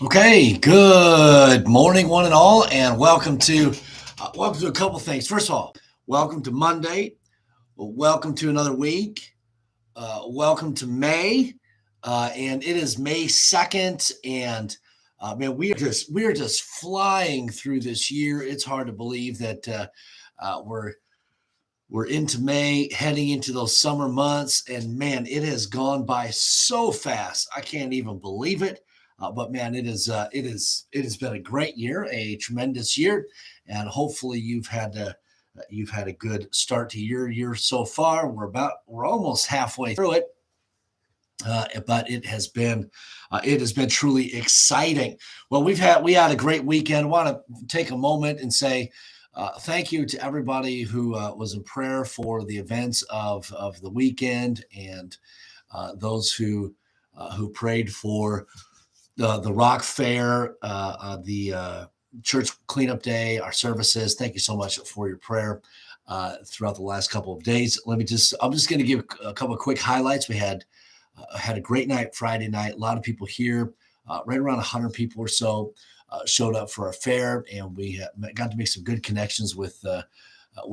Okay, good morning, one and all, and welcome to a couple things. First of all, welcome to Monday. Welcome to another week. Welcome to May, and it is May 2nd, and man, we are just flying through this year. It's hard to believe that we're into May, heading into those summer months, and man, it has gone by so fast. I can't even believe it. But man, it has been a great year, a tremendous year, and hopefully you've had a good start to your year so far. We're almost halfway through it, but it has been truly exciting. Well, we had a great weekend. I want to take a moment and say thank you to everybody who was in prayer for the events of the weekend, and those who prayed for the Rock Fair, the church cleanup day, our services. Thank you so much for your prayer throughout the last couple of days. I'm just going to give a couple of quick highlights. We had a great night Friday night. A lot of people here, right around 100 people or so, showed up for our fair, and we got to make some good connections with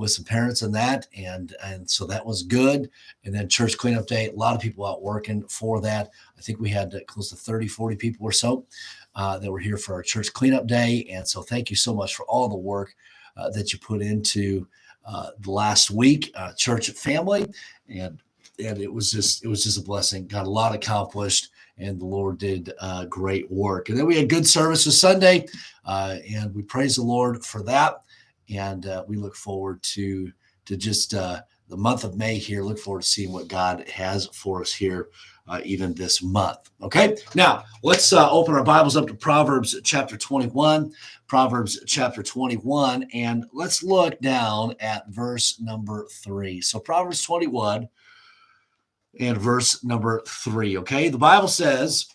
some parents in that, and so that was good. And then church cleanup day, a lot of people out working for that. I think we had close to 30, 40 people or so that were here for our church cleanup day, and so thank you so much for all the work that you put into the last week, church family, and it was just a blessing. Got a lot accomplished, and the Lord did great work. And then we had good services Sunday, and we praise the Lord for that. And we look forward to just the month of May here. Look forward to seeing what God has for us here even this month. Okay, now let's open our Bibles up to Proverbs chapter 21. Proverbs chapter 21, and let's look down at verse number 3. So Proverbs 21 and verse number 3. Okay, the Bible says,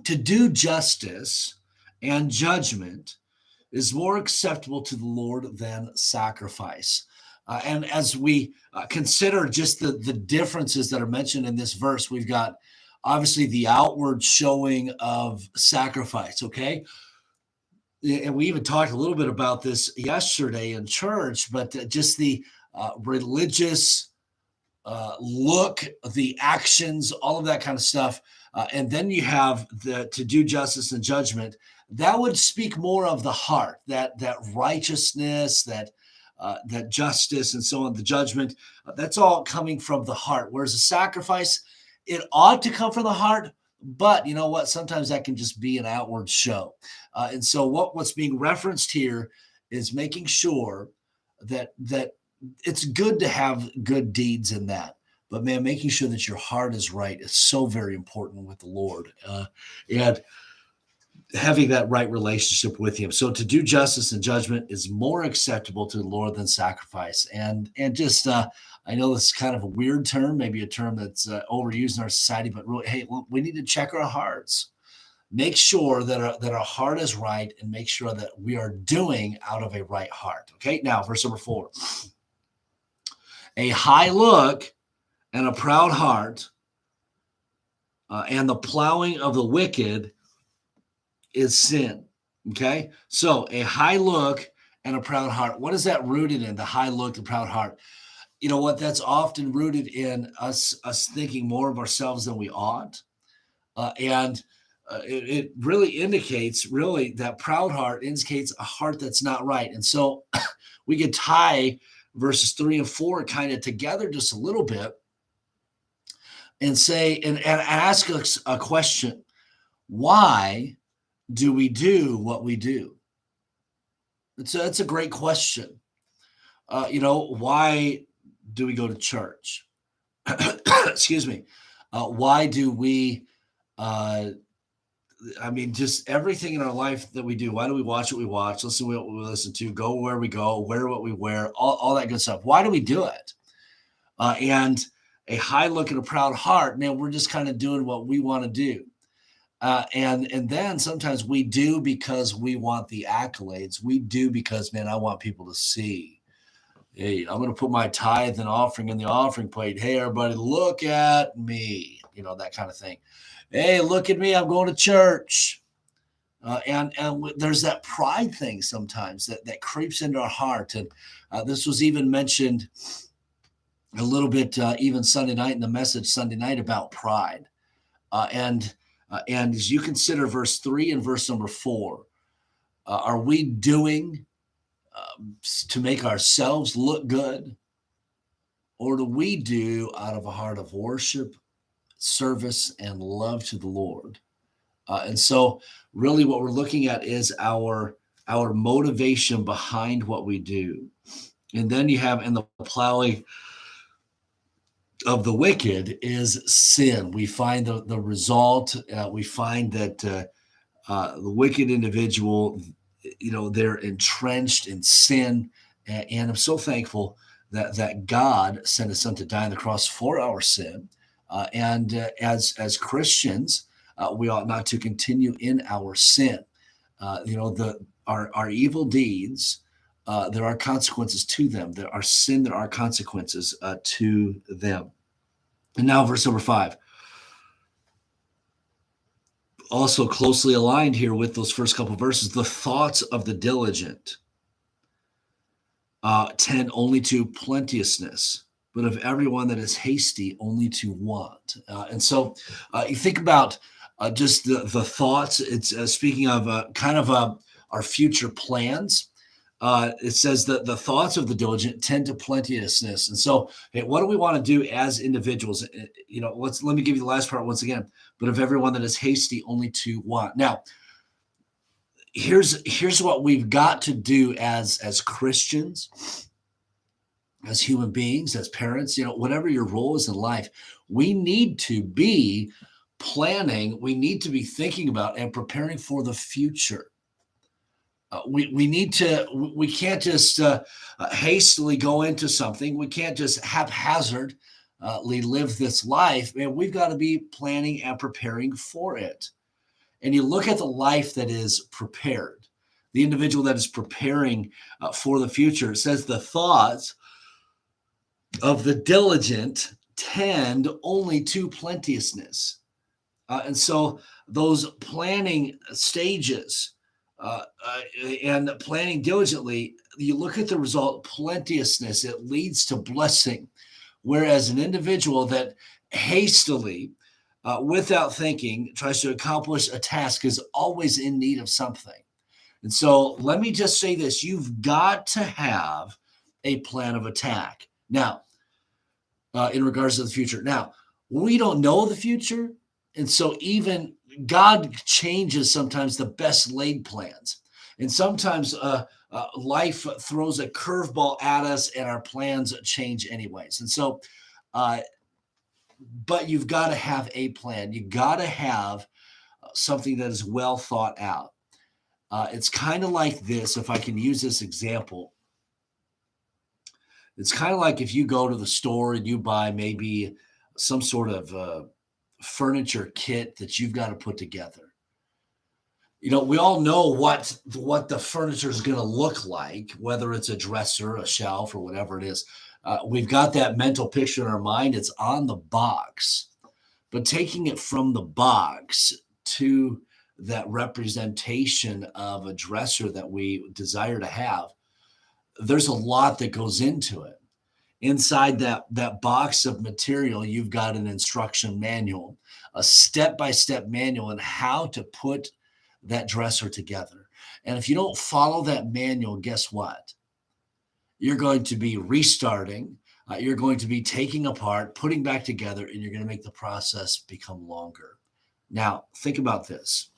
"To do justice and judgment is more acceptable to the Lord than sacrifice." And as we consider just the differences that are mentioned in this verse, we've got obviously the outward showing of sacrifice, okay? And we even talked a little bit about this yesterday in church, but just the religious look, the actions, all of that kind of stuff. And then you have the to do justice and judgment. That would speak more of the heart, that righteousness, that justice, and so on. The judgment, that's all coming from the heart. Whereas a sacrifice, it ought to come from the heart, but you know what? Sometimes that can just be an outward show. And so what's being referenced here is making sure that it's good to have good deeds in that, but man, making sure that your heart is right is so very important with the Lord, and having that right relationship with Him. So to do justice and judgment is more acceptable to the Lord than sacrifice. And just I know this is kind of a weird term, maybe a term that's overused in our society, but really, hey, look, we need to check our hearts. Make sure that our heart is right, and make sure that we are doing out of a right heart. Okay, now verse number 4. A high look and a proud heart, and the plowing of the wicked is sin. Okay, so a high look and a proud heart. What is that rooted in? The high look, the proud heart. You know what? That's often rooted in us thinking more of ourselves than we ought, and it really indicates really that proud heart indicates a heart that's not right. And so we could tie verses 3 and 4 kind of together just a little bit, and say and ask us a question: why do we do what we do? It's a great question. Why do we go to church? Excuse me. Why do we? Just everything in our life that we do. Why do we watch what we watch? Listen to what we listen to. Go where we go. Wear what we wear. All that good stuff. Why do we do it? And a high look and a proud heart. Man, we're just kind of doing what we want to do. And then sometimes we do because we want the accolades. We do because, man, I want people to see. Hey, I'm going to put my tithe and offering in the offering plate. Hey, everybody, look at me. That kind of thing. Hey, look at me. I'm going to church. And there's that pride thing sometimes that creeps into our heart. And this was even mentioned a little bit even Sunday night in the message Sunday night about pride. And as you consider verse 3 and verse number 4, are we doing to make ourselves look good? Or do we do out of a heart of worship, service, and love to the Lord? And so, really, what we're looking at is our motivation behind what we do. And then you have in the plowing of the wicked is sin. We find the result. We find that the wicked individual, they're entrenched in sin. And I'm so thankful that God sent His Son to die on the cross for our sin. And as Christians, we ought not to continue in our sin. Our evil deeds, there are consequences to them. There are sin, there are consequences to them. And now verse number 5. Also closely aligned here with those first couple of verses, the thoughts of the diligent tend only to plenteousness, but of everyone that is hasty, only to want. And so you think about just the thoughts. It's speaking of kind of our future plans. It says that the thoughts of the diligent tend to plenteousness. And so, hey, what do we want to do as individuals? Let me give you the last part once again. But of everyone that is hasty, only to want. Now, here's what we've got to do as Christians, as human beings, as parents. Whatever your role is in life, we need to be planning. We need to be thinking about and preparing for the future. We can't just hastily go into something. We can't just haphazardly live this life. Man, we've got to be planning and preparing for it. And you look at the life that is prepared, the individual that is preparing for the future. It says the thoughts of the diligent tend only to plenteousness. And so those planning stages, and planning diligently, you look at the result, plenteousness, it leads to blessing. Whereas an individual that hastily, without thinking, tries to accomplish a task is always in need of something. And so let me just say this, you've got to have a plan of attack. Now, in regards to the future. Now, we don't know the future. And so even God changes sometimes the best laid plans. And sometimes life throws a curveball at us and our plans change anyways. And so, but you've got to have a plan. You got to have something that is well thought out. It's kind of like this, if I can use this example. It's kind of like if you go to the store and you buy maybe some sort of furniture kit that you've got to put together. We all know what the furniture is going to look like, whether it's a dresser, a shelf, or whatever it is. We've got that mental picture in our mind. It's on the box. But taking it from the box to that representation of a dresser that we desire to have, there's a lot that goes into it. Inside that box of material, you've got an instruction manual, a step-by-step manual on how to put that dresser together. And if you don't follow that manual, guess what? You're going to be restarting. You're going to be taking apart, putting back together, and you're going to make the process become longer. Now, think about this.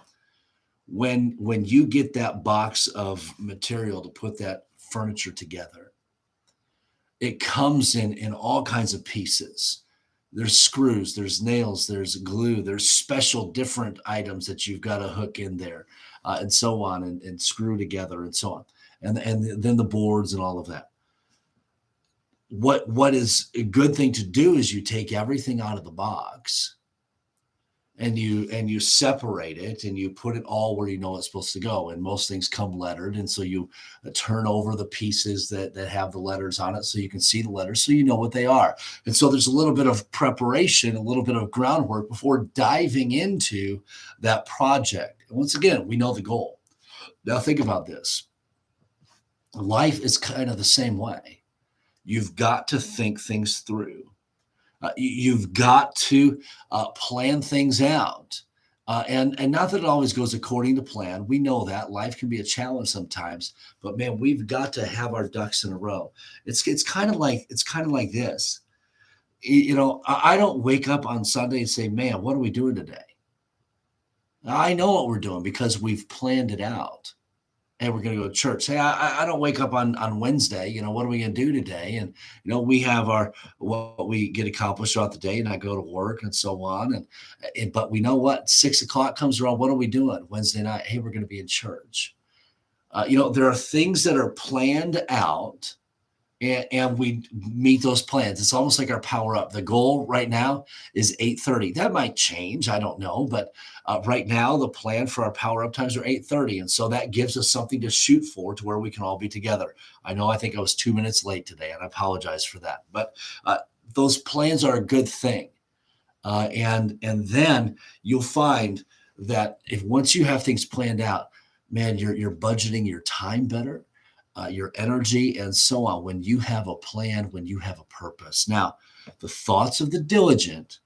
When you get that box of material to put that furniture together, it comes in all kinds of pieces. There's screws, there's nails, there's glue, there's special different items that you've got to hook in there, and so on, and screw together, and so on. And then the boards and all of that. What is a good thing to do is you take everything out of the box and you separate it and you put it all where you know it's supposed to go. And most things come lettered, and so you turn over the pieces that have the letters on it so you can see the letters so you know what they are. And so there's a little bit of preparation, a little bit of groundwork before diving into that project. And once again, we know the goal. Now think about this. Life is kind of the same way. You've got to think things through. You've got to plan things out. And not that it always goes according to plan. We know that life can be a challenge sometimes, but man, we've got to have our ducks in a row. It's kind of like this. I don't wake up on Sunday and say, "Man, what are we doing today?" I know what we're doing because we've planned it out. Hey, we're going to go to church. Hey, I don't wake up on Wednesday. What are we going to do today? And we have our what we get accomplished throughout the day, and I go to work and so on. But we know what 6 o'clock comes around. What are we doing Wednesday night? Hey, we're going to be in church. There are things that are planned out, and we meet those plans. It's almost like our power up. The goal right now is 8:30. That might change. I don't know, but right now the plan for our power up times are 8:30, and so that gives us something to shoot for to where we can all be together. I know. I think I was 2 minutes late today, and I apologize for that. But those plans are a good thing, and then you'll find that if once you have things planned out, man, you're budgeting your time better, your energy, and so on. When you have a plan, when you have a purpose. Now, the thoughts of the diligent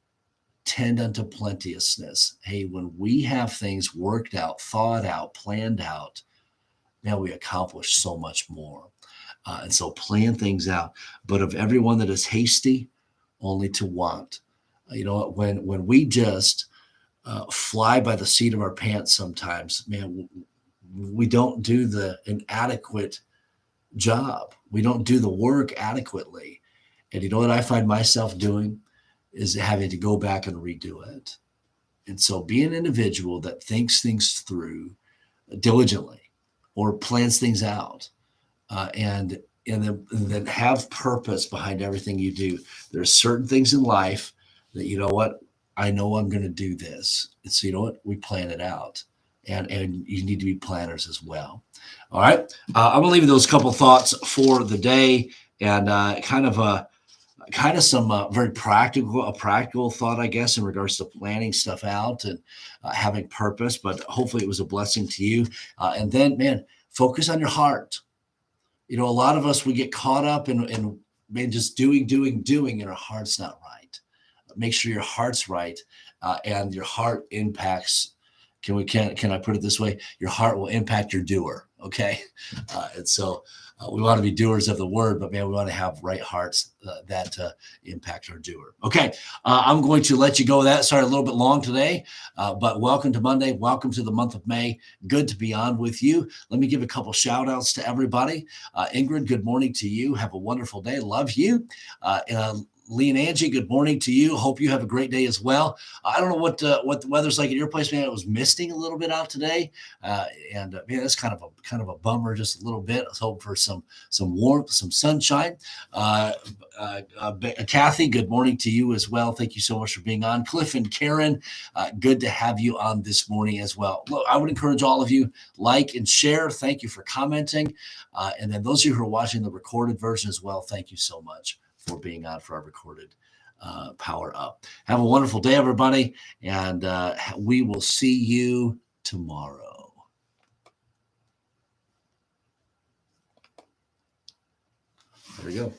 tend unto plenteousness. Hey, when we have things worked out, thought out, planned out, now we accomplish so much more. And so plan things out. But of everyone that is hasty, only to want. When we just fly by the seat of our pants sometimes, man, we don't do the inadequate job. We don't do the work adequately. And you know what I find myself doing is having to go back and redo it. And so be an individual that thinks things through diligently or plans things out, and then have purpose behind everything you do. There's certain things in life that you know what I know I'm going to do this, and so you know what we plan it out, and you need to be planners as well. All right, I'm gonna leave you those couple thoughts for the day, and kind of some very practical thought, I guess, in regards to planning stuff out and having purpose. But hopefully, it was a blessing to you. And then, man, focus on your heart. A lot of us, we get caught up in man, just doing, and our heart's not right. Make sure your heart's right, and your heart impacts. Can I put it this way? Your heart will impact your doer. Okay, and so we want to be doers of the word, but man, we want to have right hearts that impact our doer. Okay, I'm going to let you go with that. Sorry, a little bit long today, but welcome to Monday. Welcome to the month of May. Good to be on with you. Let me give a couple shout outs to everybody. Ingrid, good morning to you. Have a wonderful day. Love you. Lee and Angie, good morning to you. Hope you have a great day as well. I don't know what the weather's like at your place, man. It was misting a little bit out today, and man, that's kind of a bummer, just a little bit. I was hoping for some warmth, some sunshine. Kathy, good morning to you as well. Thank you so much for being on. Cliff and Karen, good to have you on this morning as well. Look, I would encourage all of you like and share. Thank you for commenting, and then those of you who are watching the recorded version as well. Thank you so much for being on for our recorded Power Up. Have a wonderful day, everybody, and we will see you tomorrow. There we go.